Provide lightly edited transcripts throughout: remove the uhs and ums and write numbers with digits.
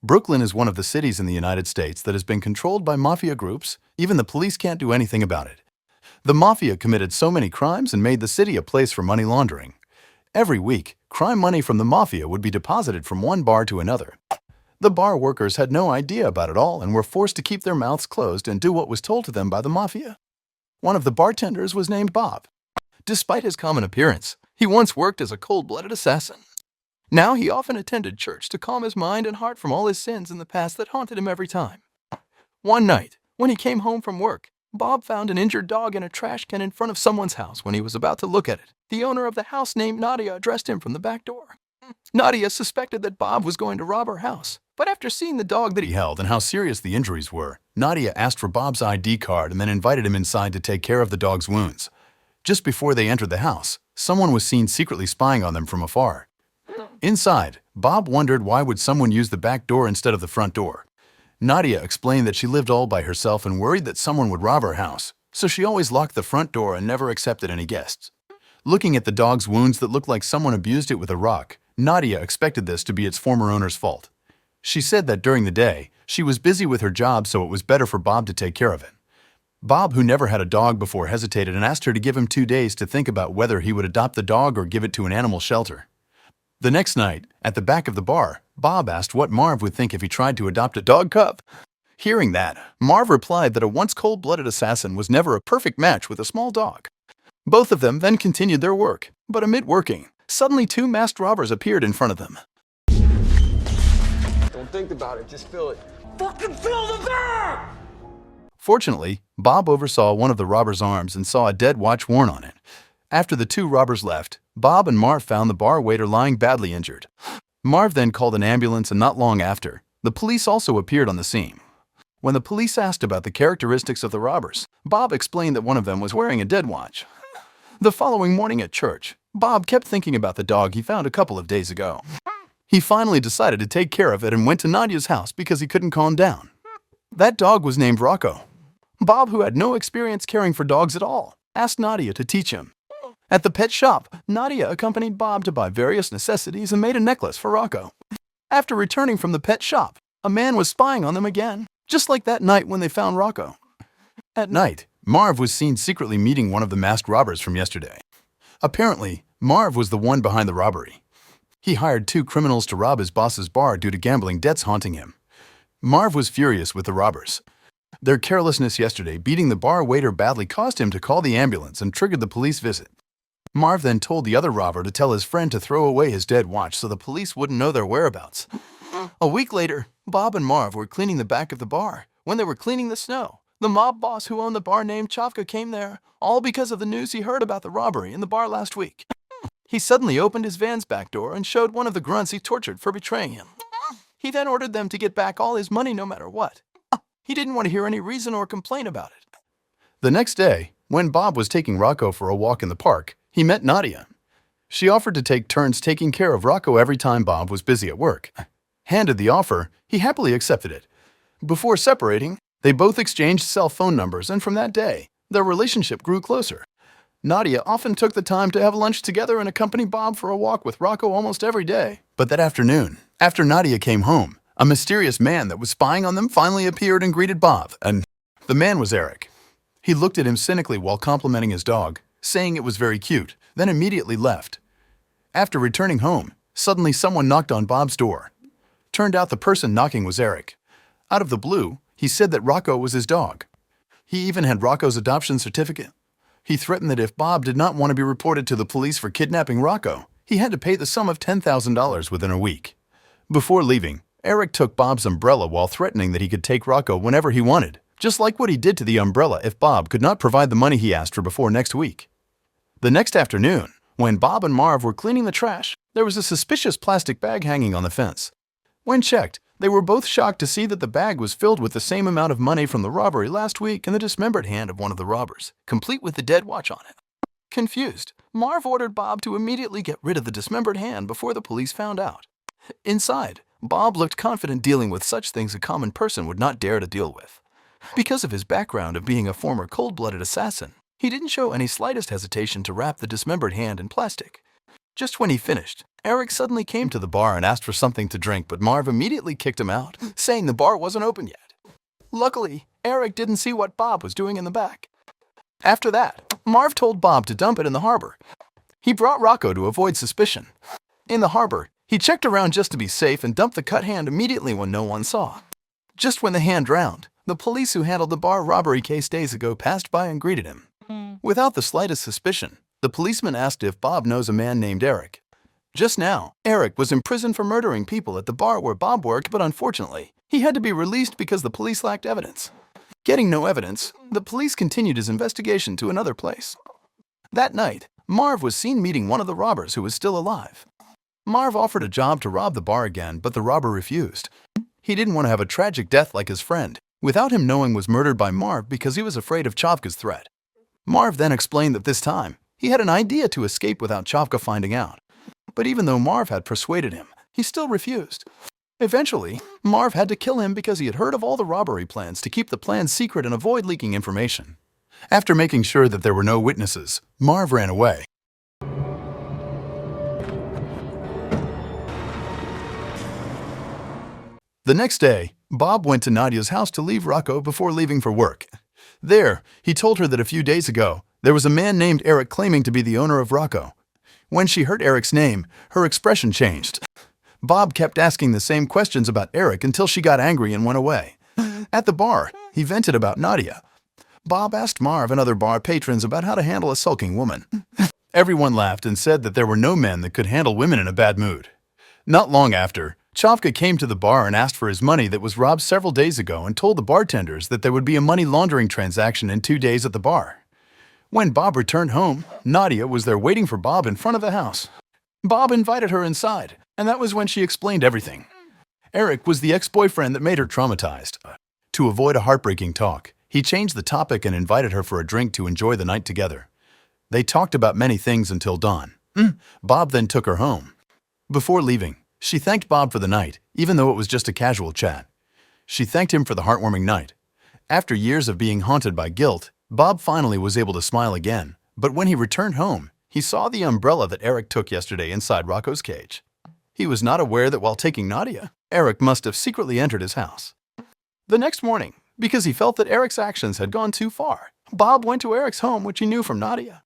Brooklyn is one of the cities in the United States that has been controlled by mafia groups. Even the police can't do anything about it. The mafia committed so many crimes and made the city a place for money laundering. Every week, crime money from the mafia would be deposited from one bar to another. The bar workers had no idea about it all and were forced to keep their mouths closed and do what was told to them by the mafia. One of the bartenders was named Bob. Despite his common appearance, he once worked as a cold-blooded assassin. Now he often attended church to calm his mind and heart from all his sins in the past that haunted him every time. One night, when he came home from work, Bob found an injured dog in a trash can in front of someone's house. When he was about to look at it, the owner of the house named Nadia addressed him from the back door. Nadia suspected that Bob was going to rob her house, but after seeing the dog that he held and how serious the injuries were, Nadia asked for Bob's ID card and then invited him inside to take care of the dog's wounds. Just before they entered the house, someone was seen secretly spying on them from afar. Inside, Bob wondered why would someone use the back door instead of the front door. Nadia explained that she lived all by herself and worried that someone would rob her house, so she always locked the front door and never accepted any guests. Looking at the dog's wounds that looked like someone abused it with a rock, Nadia expected this to be its former owner's fault. She said that during the day, she was busy with her job, so it was better for Bob to take care of it. Bob, who never had a dog before, hesitated and asked her to give him 2 days to think about whether he would adopt the dog or give it to an animal shelter. The next night, at the back of the bar, Bob asked what Marv would think if he tried to adopt a dog cub. Hearing that, Marv replied that a once cold-blooded assassin was never a perfect match with a small dog. Both of them then continued their work, but amid working, suddenly 2 masked robbers appeared in front of them. Don't think about it, just fill it. Fucking fill the bag! Fortunately, Bob oversaw one of the robbers' arms and saw a dead watch worn on it. After the 2 robbers left, Bob and Marv found the bar waiter lying badly injured. Marv then called an ambulance, and not long after, the police also appeared on the scene. When the police asked about the characteristics of the robbers, Bob explained that one of them was wearing a dead watch. The following morning at church, Bob kept thinking about the dog he found a couple of days ago. He finally decided to take care of it and went to Nadia's house because he couldn't calm down. That dog was named Rocco. Bob, who had no experience caring for dogs at all, asked Nadia to teach him. At the pet shop, Nadia accompanied Bob to buy various necessities and made a necklace for Rocco. After returning from the pet shop, a man was spying on them again, just like that night when they found Rocco. At night, Marv was seen secretly meeting one of the masked robbers from yesterday. Apparently, Marv was the one behind the robbery. He hired 2 criminals to rob his boss's bar due to gambling debts haunting him. Marv was furious with the robbers. Their carelessness yesterday beating the bar waiter badly caused him to call the ambulance and triggered the police visit. Marv then told the other robber to tell his friend to throw away his dead watch so the police wouldn't know their whereabouts. A week later, Bob and Marv were cleaning the back of the bar. When they were cleaning the snow, the mob boss who owned the bar named Chavka came there, all because of the news he heard about the robbery in the bar last week. He suddenly opened his van's back door and showed one of the grunts he tortured for betraying him. He then ordered them to get back all his money no matter what. He didn't want to hear any reason or complain about it. The next day, when Bob was taking Rocco for a walk in the park, he met Nadia. She offered to take turns taking care of Rocco every time Bob was busy at work. Handed the offer, he happily accepted it. Before separating, they both exchanged cell phone numbers, and from that day, their relationship grew closer. Nadia often took the time to have lunch together and accompany Bob for a walk with Rocco almost every day. But that afternoon, after Nadia came home, a mysterious man that was spying on them finally appeared and greeted Bob, and the man was Eric. He looked at him cynically while complimenting his dog, saying it was very cute, then immediately left. After returning home, suddenly someone knocked on Bob's door. Turned out the person knocking was Eric. Out of the blue, he said that Rocco was his dog. He even had Rocco's adoption certificate. He threatened that if Bob did not want to be reported to the police for kidnapping Rocco, he had to pay the sum of $10,000 within a week. Before leaving, Eric took Bob's umbrella while threatening that he could take Rocco whenever he wanted, just like what he did to the umbrella if Bob could not provide the money he asked for before next week. The next afternoon, when Bob and Marv were cleaning the trash, there was a suspicious plastic bag hanging on the fence. When checked, they were both shocked to see that the bag was filled with the same amount of money from the robbery last week and the dismembered hand of one of the robbers, complete with the dead watch on it. Confused, Marv ordered Bob to immediately get rid of the dismembered hand before the police found out. Inside, Bob looked confident dealing with such things a common person would not dare to deal with. Because of his background of being a former cold-blooded assassin, he didn't show any slightest hesitation to wrap the dismembered hand in plastic. Just when he finished, Eric suddenly came to the bar and asked for something to drink, but Marv immediately kicked him out, saying the bar wasn't open yet. Luckily, Eric didn't see what Bob was doing in the back. After that, Marv told Bob to dump it in the harbor. He brought Rocco to avoid suspicion. In the harbor, he checked around just to be safe and dumped the cut hand immediately when no one saw. Just when the hand drowned, the police who handled the bar robbery case days ago passed by and greeted him. Without the slightest suspicion, the policeman asked if Bob knows a man named Eric. Just now, Eric was imprisoned for murdering people at the bar where Bob worked, but unfortunately, he had to be released because the police lacked evidence. Getting no evidence, the police continued his investigation to another place. That night, Marv was seen meeting one of the robbers who was still alive. Marv offered a job to rob the bar again, but the robber refused. He didn't want to have a tragic death like his friend, without him knowing was murdered by Marv because he was afraid of Chavka's threat. Marv then explained that this time, he had an idea to escape without Chavka finding out. But even though Marv had persuaded him, he still refused. Eventually, Marv had to kill him because he had heard of all the robbery plans to keep the plan secret and avoid leaking information. After making sure that there were no witnesses, Marv ran away. The next day, Bob went to Nadia's house to leave Rocco before leaving for work. There, he told her that a few days ago, there was a man named Eric claiming to be the owner of Rocco. When she heard Eric's name, her expression changed. Bob kept asking the same questions about Eric until she got angry and went away. At the bar, he vented about Nadia. Bob asked Marv and other bar patrons about how to handle a sulking woman. Everyone laughed and said that there were no men that could handle women in a bad mood. Not long after, Chavka came to the bar and asked for his money that was robbed several days ago and told the bartenders that there would be a money laundering transaction in 2 days at the bar. When Bob returned home, Nadia was there waiting for Bob in front of the house. Bob invited her inside, and that was when she explained everything. Eric was the ex-boyfriend that made her traumatized. To avoid a heartbreaking talk, he changed the topic and invited her for a drink to enjoy the night together. They talked about many things until dawn. Bob then took her home. Before leaving, she thanked Bob for the night, even though it was just a casual chat. She thanked him for the heartwarming night. After years of being haunted by guilt, Bob finally was able to smile again, but when he returned home, he saw the umbrella that Eric took yesterday inside Rocco's cage. He was not aware that while taking Nadia, Eric must have secretly entered his house. The next morning, because he felt that Eric's actions had gone too far, Bob went to Eric's home, which he knew from Nadia.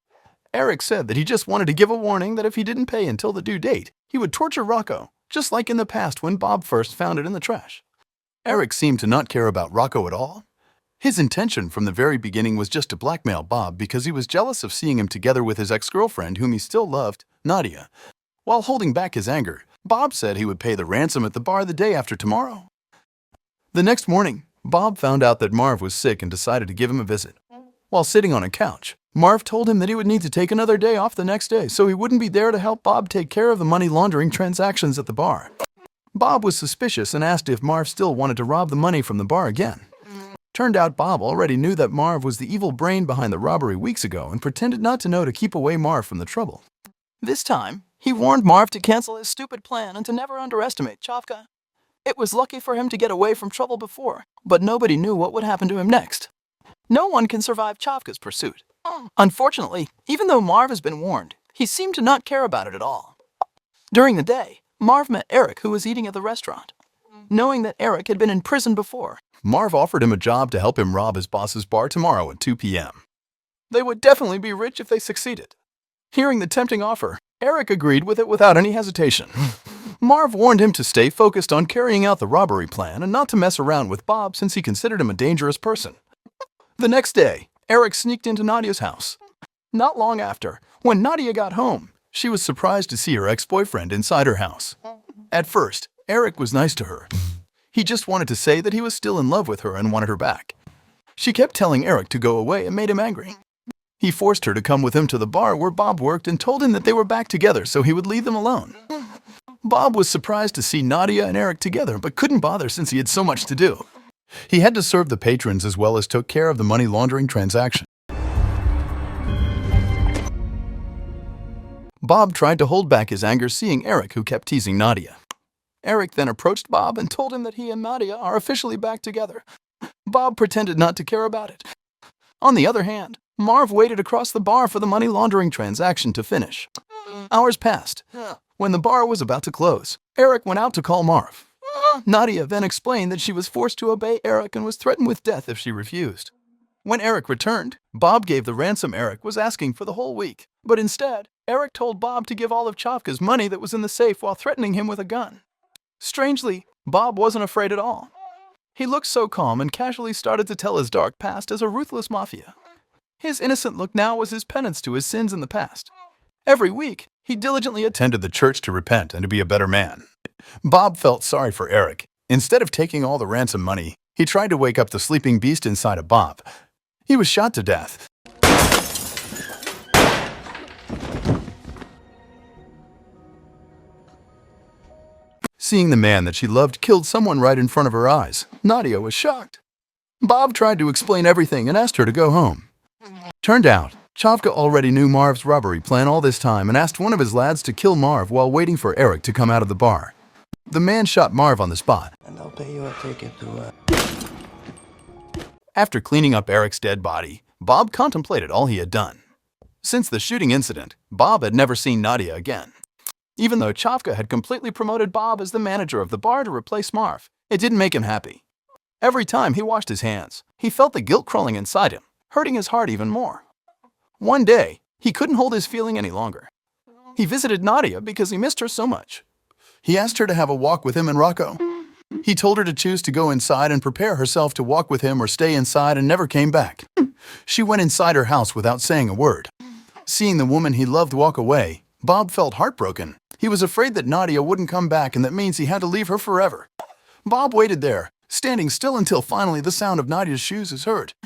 Eric said that he just wanted to give a warning that if he didn't pay until the due date, he would torture Rocco, just like in the past when Bob first found it in the trash. Eric seemed to not care about Rocco at all. His intention from the very beginning was just to blackmail Bob because he was jealous of seeing him together with his ex-girlfriend whom he still loved, Nadia. While holding back his anger, Bob said he would pay the ransom at the bar the day after tomorrow. The next morning, Bob found out that Marv was sick and decided to give him a visit. While sitting on a couch, Marv told him that he would need to take another day off the next day so he wouldn't be there to help Bob take care of the money laundering transactions at the bar. Bob was suspicious and asked if Marv still wanted to rob the money from the bar again. Turned out Bob already knew that Marv was the evil brain behind the robbery weeks ago and pretended not to know to keep away Marv from the trouble. This time, he warned Marv to cancel his stupid plan and to never underestimate Chavka. It was lucky for him to get away from trouble before, but nobody knew what would happen to him next. No one can survive Chavka's pursuit. Unfortunately, even though Marv has been warned, he seemed to not care about it at all. During the day, Marv met Eric, who was eating at the restaurant. Knowing that Eric had been in prison before, Marv offered him a job to help him rob his boss's bar tomorrow at 2 p.m. They would definitely be rich if they succeeded. Hearing the tempting offer, Eric agreed with it without any hesitation. Marv warned him to stay focused on carrying out the robbery plan and not to mess around with Bob since he considered him a dangerous person. The next day, Eric sneaked into Nadia's house. Not long after, when Nadia got home, she was surprised to see her ex-boyfriend inside her house. At first, Eric was nice to her. He just wanted to say that he was still in love with her and wanted her back. She kept telling Eric to go away and made him angry. He forced her to come with him to the bar where Bob worked and told him that they were back together so he would leave them alone. Bob was surprised to see Nadia and Eric together but couldn't bother since he had so much to do. He had to serve the patrons as well as took care of the money laundering transaction. Bob tried to hold back his anger seeing Eric, who kept teasing Nadia. Eric then approached Bob and told him that he and Nadia are officially back together. Bob pretended not to care about it. On the other hand, Marv waited across the bar for the money laundering transaction to finish. Hours passed. When the bar was about to close, Eric went out to call Marv. Nadia then explained that she was forced to obey Eric and was threatened with death if she refused. When Eric returned, Bob gave the ransom Eric was asking for the whole week, but instead, Eric told Bob to give all of Chavka's money that was in the safe while threatening him with a gun. Strangely, Bob wasn't afraid at all. He looked so calm and casually started to tell his dark past as a ruthless mafia. His innocent look now was his penance to his sins in the past. Every week, he diligently attended the church to repent and to be a better man. Bob felt sorry for Eric. Instead of taking all the ransom money, he tried to wake up the sleeping beast inside of Bob. He was shot to death. Seeing the man that she loved killed someone right in front of her eyes, Nadia was shocked. Bob tried to explain everything and asked her to go home. Turned out, Chavka already knew Marv's robbery plan all this time and asked one of his lads to kill Marv while waiting for Eric to come out of the bar. The man shot Marv on the spot. And I'll pay you a ticket to After cleaning up Eric's dead body, Bob contemplated all he had done. Since the shooting incident, Bob had never seen Nadia again. Even though Chavka had completely promoted Bob as the manager of the bar to replace Marv, it didn't make him happy. Every time he washed his hands, he felt the guilt crawling inside him, hurting his heart even more. One day, he couldn't hold his feeling any longer. He visited Nadia because he missed her so much. He asked her to have a walk with him and Rocco. He told her to choose to go inside and prepare herself to walk with him or stay inside and never came back. She went inside her house without saying a word. Seeing the woman he loved walk away, Bob felt heartbroken. He was afraid that Nadia wouldn't come back, and that means he had to leave her forever. Bob waited there, standing still until finally the sound of Nadia's shoes is heard.